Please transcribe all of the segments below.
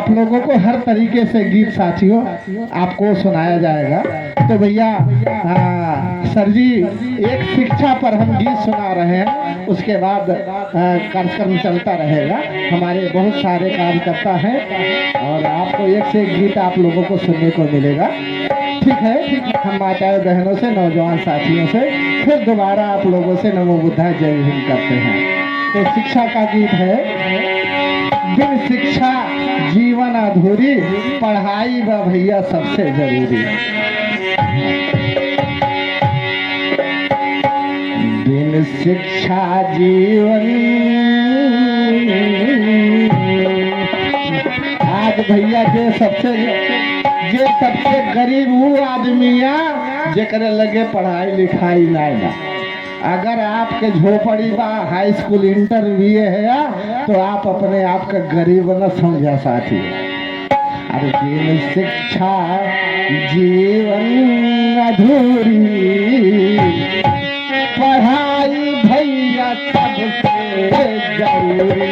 आप लोगों को हर तरीके से गीत साथियों आपको सुनाया जाएगा। तो भैया सर जी एक शिक्षा पर हम गीत सुना रहे हैं, उसके बाद कार्यक्रम चलता रहेगा। हमारे बहुत सारे कार्यकर्ता हैं और आपको एक से एक गीत आप लोगों को सुनने को मिलेगा। ठीक है, हम माताओं बहनों से नौजवान साथियों से फिर दोबारा आप लोगों से नमो बुद्धाय जय हिंद करते हैं। तो शिक्षा का गीत है, बिन शिक्षा जीवन अधूरी, पढ़ाई व भैया सबसे जरूरी। बिन शिक्षा जीवन, आज भैया जे सबसे गरीब वो आदमिया जेकरे लगे पढ़ाई लिखाई ना। अगर आपके झोपड़ी बा हाई स्कूल इंटर भी है तो आप अपने आप का गरीब न समझा साथी। अरे बिन शिक्षा जीवन अधूरी, पढ़ाई भैया सबसे जरूरी।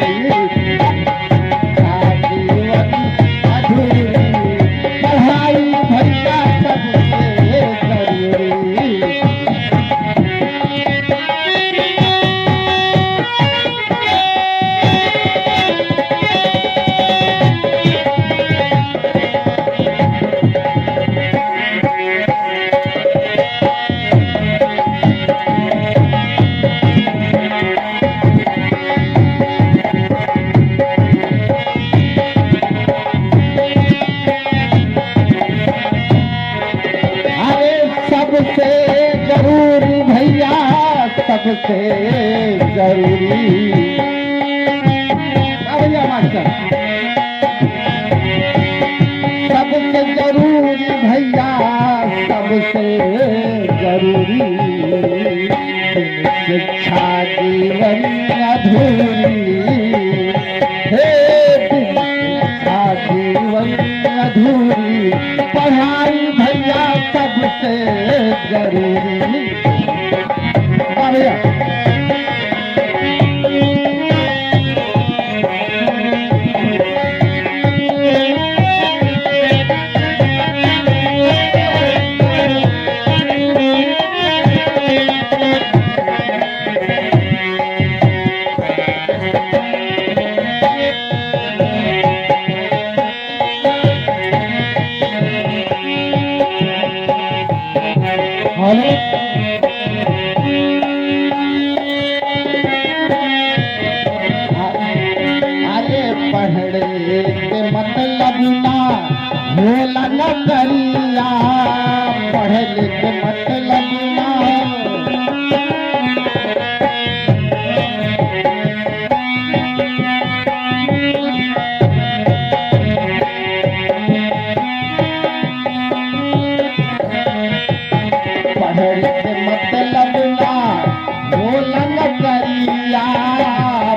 सबसे जरूरी भैया मास्टर, सबसे जरूरी भैया सबसे जरूरी। शिक्षा जीवन अधूरी, हे शिक्षा जीवन अधूरी, पढ़ाई भैया सबसे जरूरी। पढ़ने के मतलब ना भोला न करिया, पढ़ने के मतलब ना पढ़ने के मतलब ना भोला न करिया,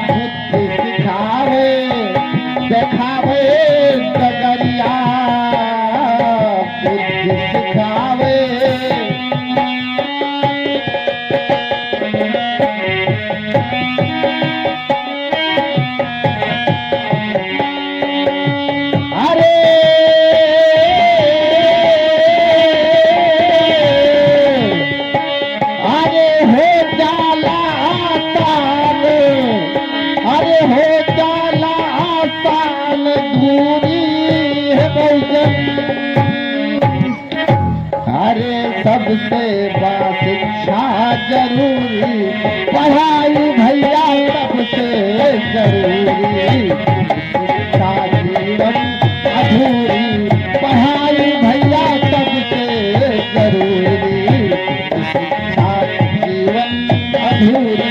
बुद्धि सिखावे देखावे डगरिया, बुद्धि सिखावे। अरे अरे हो जाला आसान, अरे हो जाला आसान दूरी है बहुजन। अरे सबसे बा शिक्षा जरूरी, पढ़ाई भैया सबसे जरूरी। शिक्षा जीवन अधूरी, पढ़ाई भैया सबसे जरूरी। शिक्षा जीवन अधूरी।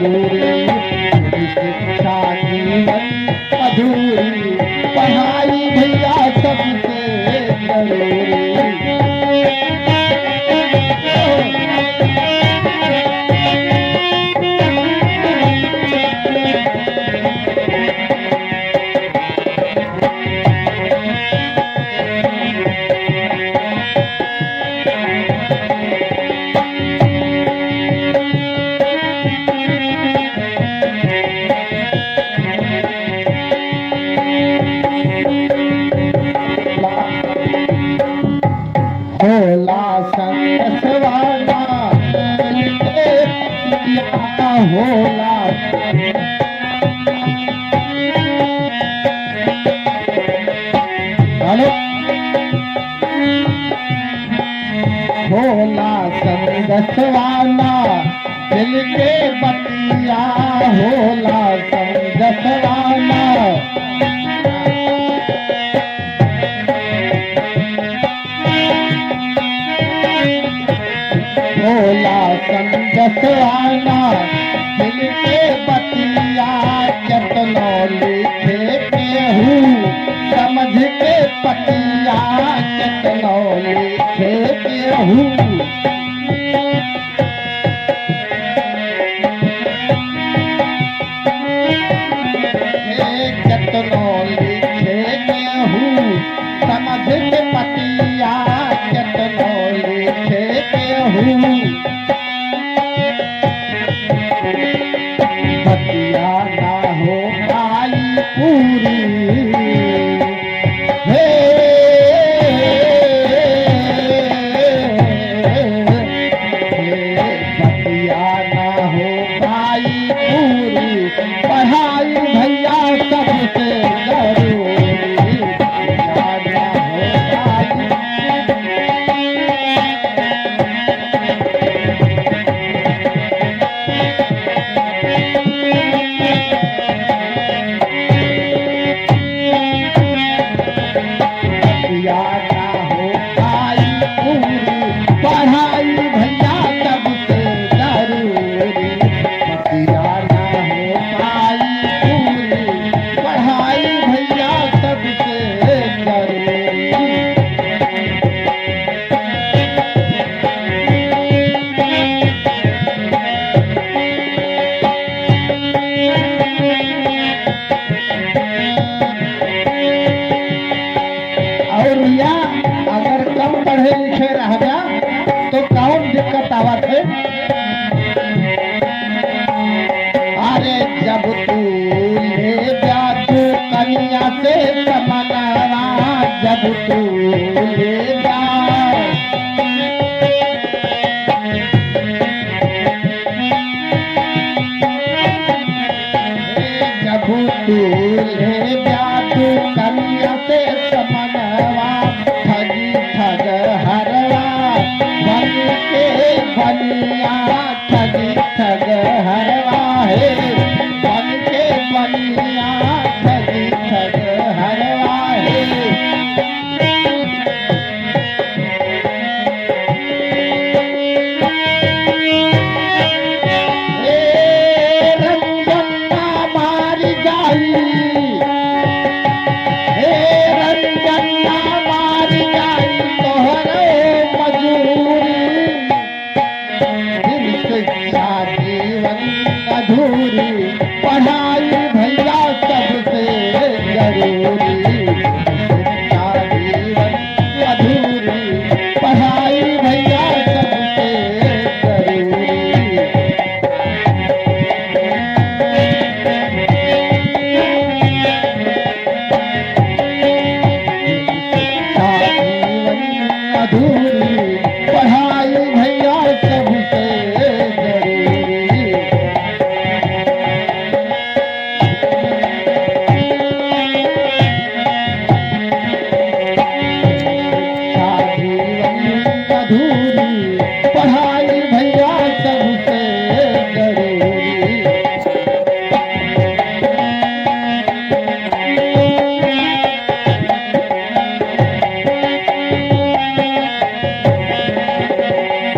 जरूरी, पूरी शिक्षा जीवन अधूरी, पढ़ाई भैया सबसे जरूरी। होला संगसवाना या होला, हेलो, होला संगसवाना दिल के बतिया, होला संगसवाना होला संगसवाना दिल के बतिया, केतनो लिखे केहू समझ के पतिया, केतनो लिखे केहू केतनो लिखे केहू समझ के पतिया, केतनो लिखे केहू बतिया ना हो पाई पूरी। हे बतिया ना हो पाई पूरी, पढ़ाई भैया सबसे जरूरी, बतिया ना हो पाई। बतिया ना हो पाई पूरी, पढ़ाई भैया सबसे जरूरी, बतिया ना हो पाई पूरी, पढ़ाई भैया सबसे जरूरी। और या अगर कम पढ़े लिखे रह गया तो कौन दिक्कत आवत है? अरे जब तू ले जा तू कन्या से समनवा, जब तू ले जा जब तू ले जा तू कन्या से समनवा, ठगी ठग हरवा बन के बनिया, ठगी ठग हरवा है बन के बनिया, ठगी ठग हरवा है। रंजन ना मारी जाई, हे रंजन ना मारी जाई तोहरे मजूरी, बिन शिक्षा जीवन अधूरी,